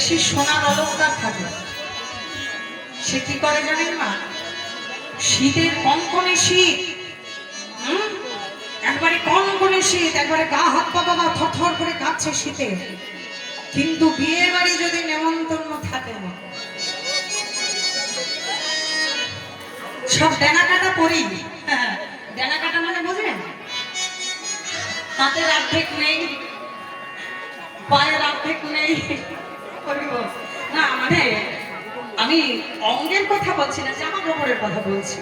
বেশি সোনার অলংকার থাকে সে কি করে জানেন না? শীতের কনকনে শীত, একবারে কনকনে শীত, একবারে গা হাত পা বাবা থরথর করে কাঁপছে শীতে, কিন্তু বিয়ে বাড়ি যদি নেমন্তন্ন থাকে না, সব ডেনা কাটা পরি। ডেনা কাটা মানে বোঝেন? হাতের অর্ধেক নেই, পায়ের অর্ধেক নেই। না মানে আমি অঙ্গের কথা বলছি না, জামা কাপড়ের কথা বলছি।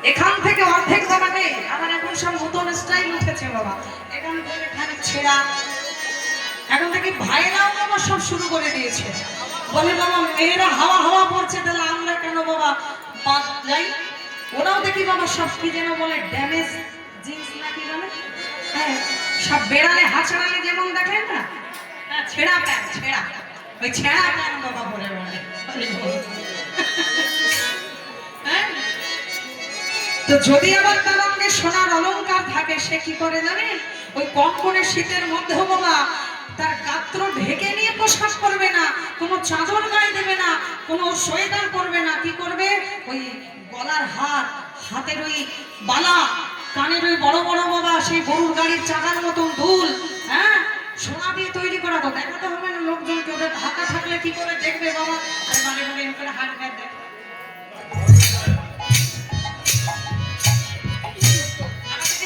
এখান থেকে অর্ধেক বাবা নেই, আবার এখন সব নতুন স্টাইল উঠেছে বাবা, এখান থেকে এখানে ছেঁড়া। এখন থেকে ভাইরাও বাবা সব শুরু করে দিয়েছে, বলে বাবা মেয়েরা হাওয়া হাওয়া পড়ছে, তাহলে আমরা কেন বাবা বাদ যাই? ওরাও দেখি বাবা সব কি যেন বলে ড্যামেজ জিন্স না কি বলে, হ্যাঁ সব বেড়ালে হাঁচড়ালে যেমন দেখেন না, ছেঁড়া প্যান্ট, ছেঁড়া ওই ছেঁড়া প্যান্ট বাবা পরে বলে। তো যদি আবার তার অঙ্গে সোনার অলংকার থাকে সে কি করে জানেন? ওই কনকনে শীতের মধ্যেও বাবা তার গাত্র ঢেকে নিয়ে পোশাক করবে না, কোনো চাদর গায়ে দেবে না, কোনো সোয়েটার করবে না, কি করবে? ওই গলার হার, হাতের ওই বালা, কানের ওই বড় বড় বাবা সেই গরুর গাড়ির চাকার মতন দুল, হ্যাঁ সোনা দিয়ে তৈরি করা। তো দেখাতে হবে না লোকজনকে, ওদের ঢাকা থাকলে কি করে দেখবে বাবা? আর মানে মানে করে হাত গায়ে দেখ,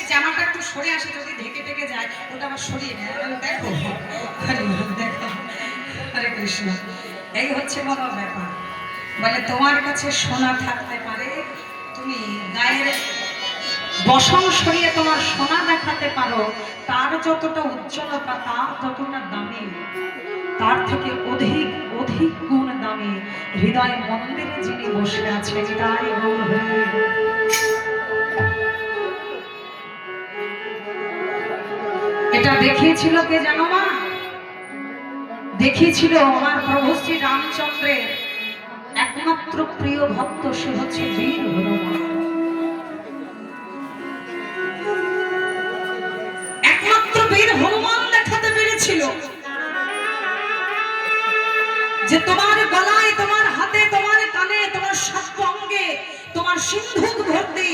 জামাটা একটু সরে আসে, যদি ঢেকে ঢেকে যায় ওটা আবার সরিয়ে নেয়। দেখো দেখো, হরে কৃষ্ণ। এই হচ্ছে বাবা ব্যাপার। বলে তোমার কাছে সোনা থাকতে পারে, তুমি গায়ের বসন সরিয়ে তোমার সোনা দেখাতে পারো, তার যতটা উজ্জ্বলতা, তার যতটা দামি, তার থেকে অধিক অধিক গুণ দামি হৃদয় মন্দিরে যিনি বসে আছেন, তাই গৌর হয়ে। এটা দেখিয়েছিল কে জানো মা? দেখিয়েছিল আমার প্রভু শ্রী রামচন্দ্রের একমাত্র প্রিয় ভক্ত, সে হচ্ছে বীর হনুমান। একমাত্র বীর হনুমান দেখাতে পেরেছিল যে তোমার গলায়, তোমার হাতে, তোমার কানে, তোমার সর্ব অঙ্গে, তোমার সিন্ধুক ভর্তি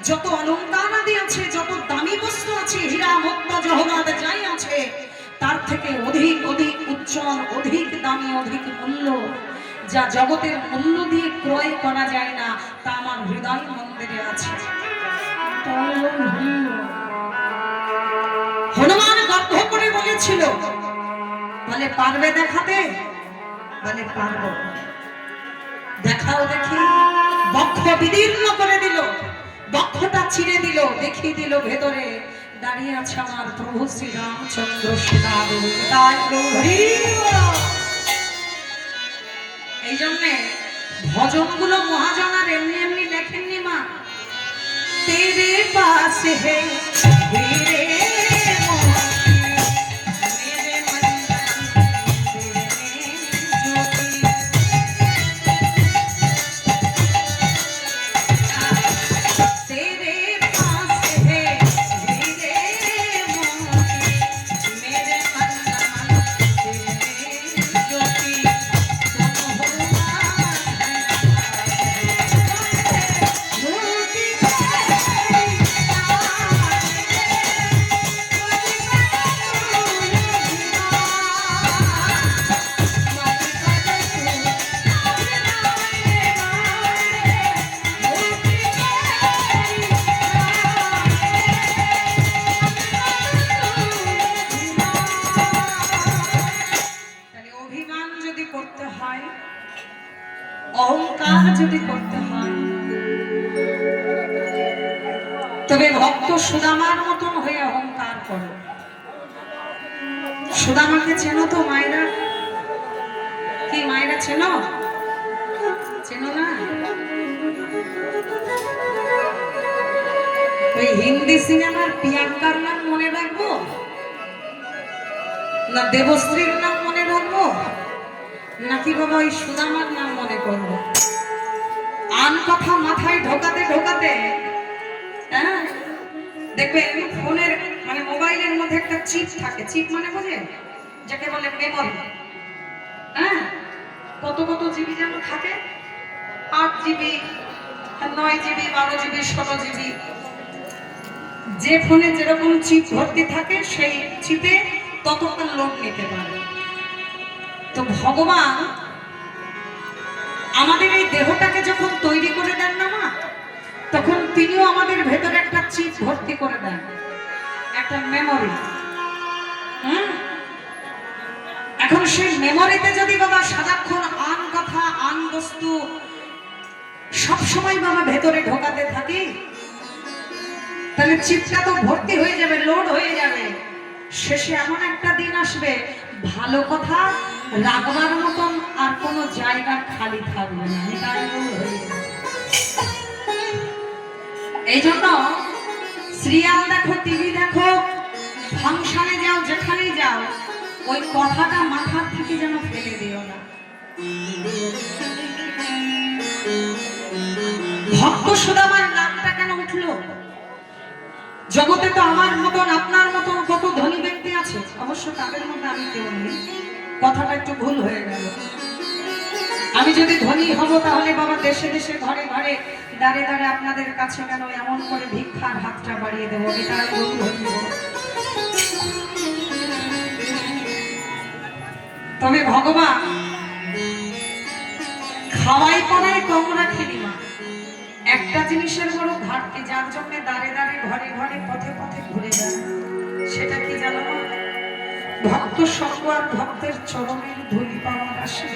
যত অলংকার আদি আছে, যত দামি বস্তু আছে, হীরা মুক্তা জহরাত যাই আছে, তার থেকে অধিক অধিক উজ্জ্বল, অধিক দামি, অধিক মূল্য, যা জগতের মূল্য দিয়ে ক্রয় করা যায় না, তা আমার হৃদয় মন্দিরে আছে। হনুমান গর্ব করে বলেছিল, বলে পারবে দেখাতে? বলে পারবো। দেখাও দেখি। বক্ষ বিদীর্ণ করে দিল, বক্ষটা চিরে দিল, দেখিয়ে দিল ভেতরে দাঁড়িয়ে আছে আমার প্রভু শ্রী রামচন্দ্র সীতাদেব। এই জন্যে ভজনগুলো মহাজন আর এমনি এমনি লেখেননি মা। তেরে পাশ হে রে অহংকার যদি করতে হয়, তবে ভক্ত সুদামার মতন হয়ে অহংকার করো। সুদামাকে চেনো তো মায়েরা? কি মায়েরা চেনো? চেনো না? ওই হিন্দি সিনেমার প্রিয়াঙ্কার নাম মনে রাখবো না দেবশ্রীর নাম মনে রাখবো, নাকি বাবা ওই সুদামার নাম মনে করবো? আন কথা মাথায় ঢোকাতে ঢোকাতে, হ্যাঁ দেখবে ফোনের মানে মোবাইলের মধ্যে একটা চিপ থাকে। চিপ মানে বোঝেন? যাকে বলে মেমোরি। হ্যাঁ, কত কত জিবি যেন থাকে, 8 জিবি, 9 জিবি, 12 জিবি, 16 জিবি। যে ফোনে যেরকম চিপ ভর্তি থাকে সেই চিপে ততক্ষণ লোড নিতে পারে। তো ভগবান আমাদের এই দেহটাকে যখন তৈরি করে দেন না মা, তখন তিনিও আমাদের ভেতরে একটা চিপ ভর্তি করে দেন, একটা মেমোরি। এখন সেই মেমোরিতে যদি বাবা সারাক্ষণ আন কথা আন বস্তু সবসময় বাবা ভেতরে ঢোকাতে থাকি, তাহলে চিপটা তো ভর্তি হয়ে যাবে, লোড হয়ে যাবে। শেষে এমন একটা দিন আসবে ভালো কথা রাখবার মতন আর কোনো জায়গা খালি থাকবে না, এটাই হয়ে যাবে। এই জন্য সিরিয়াল দেখো, টিভি দেখো, ফাংশনে যাও, যেখানেই যাও, ওই কথাটা মাথার থেকে যেন ফেলে দিও না। ভক্ত সুদামার নামটা কেন উঠলো? জগতে তো আমার মতন আপনার মতন কত ধনী ব্যক্তি আছে, অবশ্য তাদের মধ্যে আমি কেউ নেই, কথাটা একটু ভুল হয়ে গেল। আমি যদি ধনী হব তাহলে বাবা দেশে দেশে ঘরে ঘরে দাঁড়ে দাঁড়ে আপনাদের কাছে কেন এমন করে ভিক্ষার হাতটা বাড়িয়ে দেবো, এটা আমি ভুল হইব। তবে ভগবান খাওয়াই পড়াই কম রাখেনি মা, একটা জিনিসের বড় ঘাটতি, যার জন্য দাঁড়ে দাঁড়ে ঘরে ঘরে পথে পথে ঘুরে যায়, সেটা কি জানো? ভক্ত সঙ্গ আর ভক্তের চরণের ধুলি পাওয়ার আসে।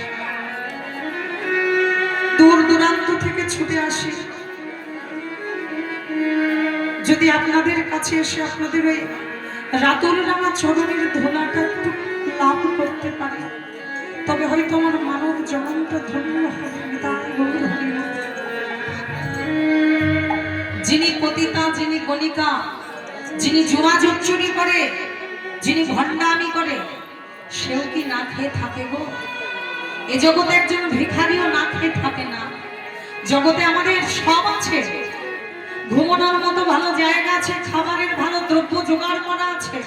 দূর দূরান্ত থেকে ছুটে আসি, যদি আপনাদের কাছে এসে আপনাদের ওই রাতুল রাঙা চরণের ধুলাটা একটু লাভ করতে পারি, তবে হয়তো আমার মানব জগৎটা ধন্য হবে। যিনি পতিতা, যিনি গণিকা, যিনি জুয়া জচ্চুরি করে, যিনি ভণ্ডামি করে, সেও কি না খেয়ে থাকে গো? এ জগতে একজন ভিখারিও না খেয়ে থাকে না। জগতে আমাদের সব আছে, ঘুমানোর মতো ভালো জায়গা আছে, খাবারের ভালো দ্রব্য জোগাড় করা আছে,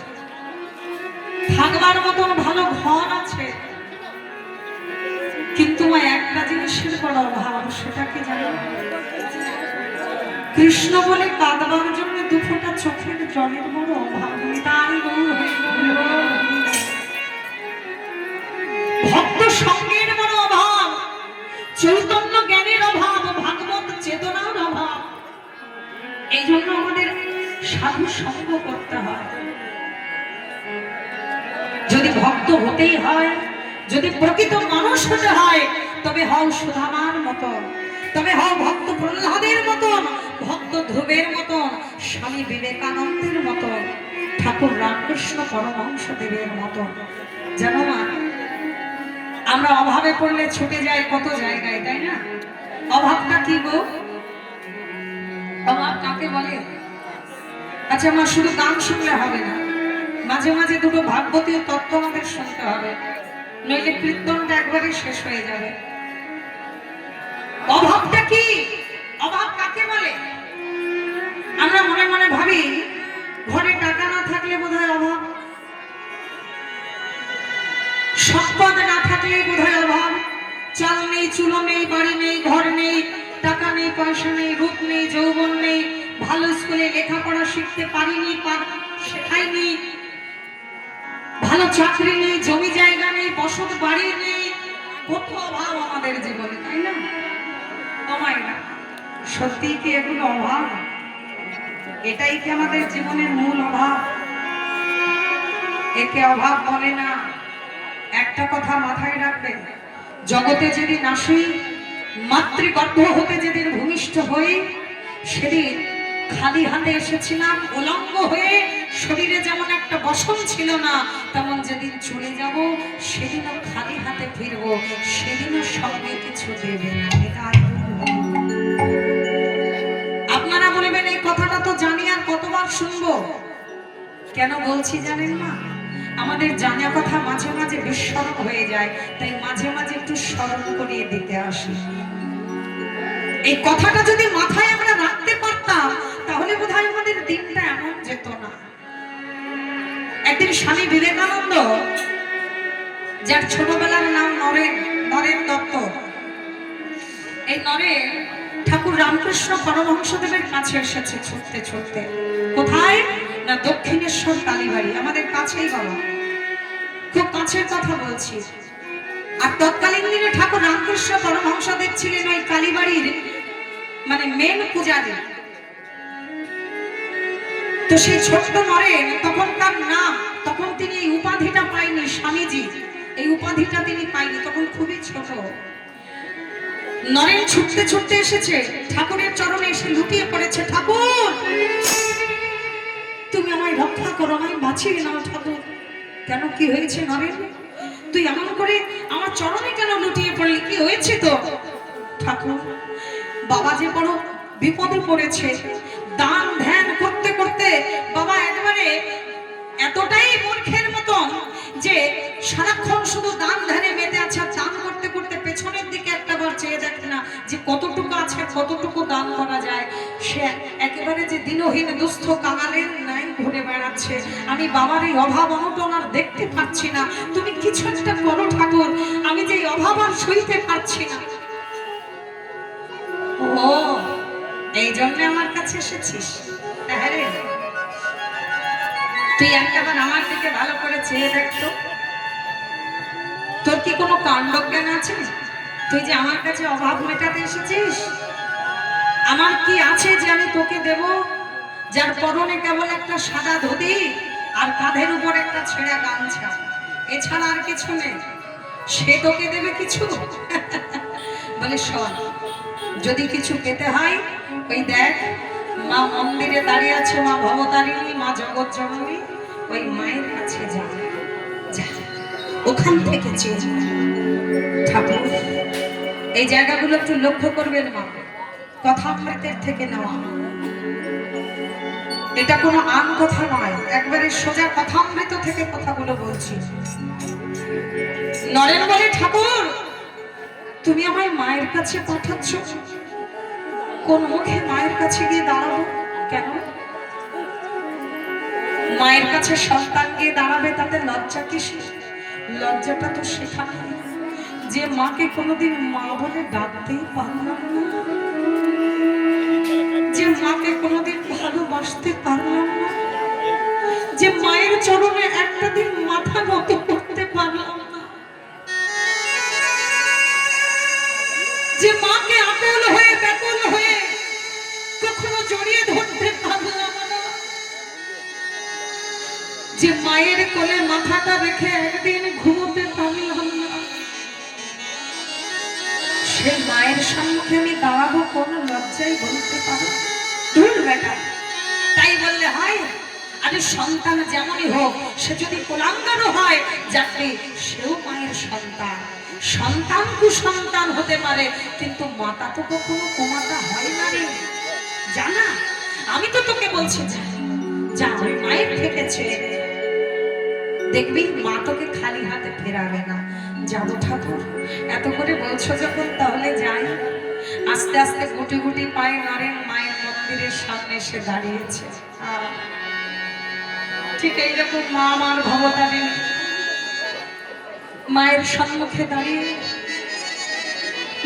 থাকবার মতন ভালো ঘর আছে, কিন্তু একটা জিনিসের বড় অভাব, সেটা কি জানো? কৃষ্ণ বলে কাঁদবার জন্য দুফোঁটা চোখের জলের বড় অভাব। ভক্ত সঙ্গের বড় অভাব, চৈতন্য জ্ঞানের অভাব, ভাগবত চেতনার অভাব। এই জন্য আমাদের সাধু সঙ্গ করতে হয়। যদি ভক্ত হতেই হয়, যদি প্রকৃত মানুষ হতে হয়, তবে হও সুধামার মতন, তবে হও ভক্ত প্রহ্লাদের মতন, ভক্ত ধ্রুবের মতন, স্বামী বিবেকানন্দের মতন, ঠাকুর রামকৃষ্ণ পরমহংস দেবের মতন। জানো মা, আমরা অভাবে পড়লে ছুটে যাই কত জায়গায়, তাই না? অভাবটা কি গো? অভাব কাকে বলে? আচ্ছা মা, শুধু গান শুনলে হবে না, মাঝে মাঝে দুটো ভাগবতীয় তত্ত্ব আমাদের শুনতে হবে, নইলে কীর্তনটা একবারে শেষ হয়ে যাবে। অভাবটা কি? অভাব কাকে বলে? আমরা মনে মনে ভাবি ঘরে টাকা না থাকলে বোধহয় অভাব, সম্পদ না থাকলে বোধহয় অভাব, চাল নেই, চুলো নেই, বাড়ি নেই, ঘর নেই, টাকা নেই, পয়সা নেই, রূপ নেই, যৌবন নেই, ভালো স্কুলে লেখাপড়া শিখতে পারিনি, শেখাইনি, ভালো চাকরি নেই, জমি জায়গা নেই, বসত বাড়ি নেই, কত অভাব আমাদের জীবনে, তাই না? সত্যি কি এগুলো অভাব? এটাই কি আমাদের জীবনের মূল অভাব? একে অভাব বলে না। একটা কথা মাথায় রাখবেন, জগতে যেদিন আসি, মাতৃগর্ভ হতে যেদিন ভূমিষ্ঠ হই, সেদিন খালি হাতে এসেছিলাম, উলঙ্গ হয়ে, শরীরে যেমন একটা বসন ছিল না, তেমন যেদিন চলে যাব সেদিনও খালি হাতে ফিরবো, সেদিনও সঙ্গে কিছু দেবে না। আপনারা বলবেন এই কথাটা তো জানি, আর কতবার শুনবো? কেন বলছি জানেন না? আমাদের জানা কথা মাঝে মাঝে বিস্মরণ হয়ে যায়, তাই মাঝে মাঝে একটু স্মরণ করিয়ে দিতে আসি। এই কথাটা যদি মাথায় আমরা রাখতে পারতাম, তাহলে বোধহয় আমাদের দিনটা এমন যেত না। একদিন স্বামী বিবেকানন্দ যার ছোটবেলার নাম নরেন, নরেন দত্ত। এই নরেন ঠাকুর রামকৃষ্ণ পরমহংসদেবের কাছে এসেছে ছুটতে ছুটতে। কোথায় না দক্ষিণেশ্বর কালীবাড়ি, আমাদের কাছেই বাবা, খুব কাছের কথা বলছি। আর তৎকালীন দিনে ঠাকুর রামকৃষ্ণ পরমহংসদেব ছিলেন ওই কালীবাড়ির মানে মেন পূজারী। তো সেই ছোট্ট নরেন তখন তার নাম, তখন তিনি এই উপাধিটা পাইনি, স্বামীজি এই উপাধিটা তিনি পাইনি, তখন খুবই ছোট। নরেন ছুটতে ছুটতে এসেছে ঠাকুরের চরণে, এসে লুটিয়ে পড়েছে, ঠাকুর তুমি আমায় রক্ষা করো, আমায় বাঁচিয়ে নাও ঠাকুর। কেন, কি হয়েছে নরেন? তুই এমন করে আমার চরণে কেন লুটিয়ে পড়লি, কি হয়েছে তো? ঠাকুর বাবা যে বড় বিপদে পড়েছে, দান ধ্যান করতে করতে বাবা একবারে এতটাই মূর্খের মতন যে সারাক্ষণ শুধু দান ধ্যানে মেতে আছে, আর দান করতে করতে পেছনের দিকে একটাবার চেয়ে দেখে না যে কতটুকু আছে, কতটুকু দান করা যায়। সে একেবারে যে দিনহীন দুস্থ কাঙালের নাই ঘুরে বেড়াচ্ছে। আমি বাবার এই অভাব অনটন আর দেখতে পাচ্ছি না, তুমি কিছু একটা করো ঠাকুর, আমি যে অভাব আর সইতে পারছি না। ও এই জন্য আমার কাছে এসেছিস? হ্যাঁ রে, তুই একটাবার আমার দিকে ভালো করে চেয়ে দেখতো, তোর কি কোনো কাণ্ড জ্ঞান আছে? তুই যে আমার কাছে অভাব মেটাতে এসেছিস, আমার কি আছে যে আমি তোকে দেব? যার পরনে কেবল একটা সাদা ধুতি আর কাঁধের উপর একটা ছেঁড়া গামছা, এছাড়া আর কিছু নেই, সে তোকে দেবে কিছু? বলে শোন, যদি কিছু পেতে হয় ওই দেখ মা মন্দিরে দাঁড়িয়ে আছে, মা ভবতারিণী, মা জগৎ জননী, ওই মায়ের কাছে যা, যা ওখান থেকে চেয়ে যা। ঠাকুর এই জায়গাগুলো একটু লক্ষ্য করবেন মা, কথামৃতের থেকে নেওয়া, এটা কোনো আন কথা নয়, একবারে সোজা কথামৃত থেকে কথাগুলো বলছি। নরেন বলে ঠাকুর তুমি আমায় মায়ের কাছে পাঠাচ্ছ, কোন মুখে মায়ের কাছে গিয়ে দাঁড়াবো? কেন মায়ের কাছে সন্তান গিয়ে দাঁড়াবে, তাতে লজ্জা কিসের? লজ্জাটা তো সেখানে যে মাকে কোনোদিন মা বলে ডাকতেই পারলাম না, যে মাকে কোনোদিন ভালোবাসতে পারলাম না, যে মায়ের চরণে একটা দিন মাথা নত করতে পারলাম না, যে মাকে আকুল হয়ে ব্যাকুল হয়ে কখনো জড়িয়ে ধরতে পারলাম না, যে মায়ের কোলে মাথাটা রেখে একদিন ঘুমোতে পারলাম না, সে মায়ের সম্মুখে আমি দাঁড়াবো কোন লজ্জায় বলতে পারো? দূর বেটা, তাই বললে হয়? আরে সন্তান যেমনই হোক, সে যদি কুলাঙ্গারও হয় যাতে সেও মায়ের সন্তান। সন্তান কুসন্তান হতে পারে, কিন্তু মাতা তো কখনো কুমাতা হয় না রে, জানা? আমি তো তোকে বলছি যা ওই মায়ের থেকে ছেড়ে দেখবি মা তোকে খালি হাতে ফেরাবে না। যাবো ঠাকুর, এত করে বলছো যখন তাহলে যাই। আস্তে আস্তে গুটি গুটি পায়ে নরেন মায়ের মন্দিরের সামনে এসে দাঁড়িয়েছে। ঠিক এইরকম মা আমার ভবতারিণী মায়ের সম্মুখে দাঁড়িয়ে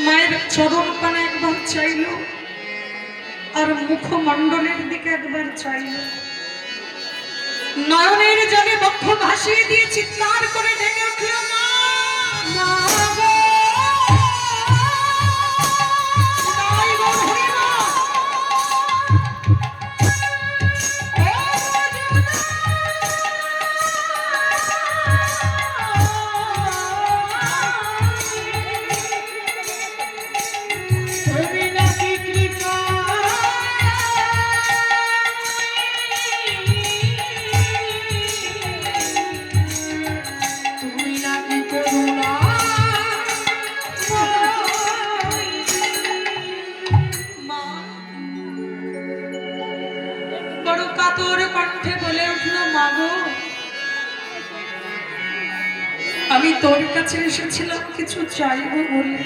মায়ের চরণ পানে একবার চাইল, আর মুখমণ্ডলের দিকে একবার চাইল, নয়নের জলে বক্ষ ভাসিয়ে দিয়ে চিৎকার করে ডেকে উঠল, মা গো। আমি তোর কাছে এসেছিলাম কিছু চাইবো বলে,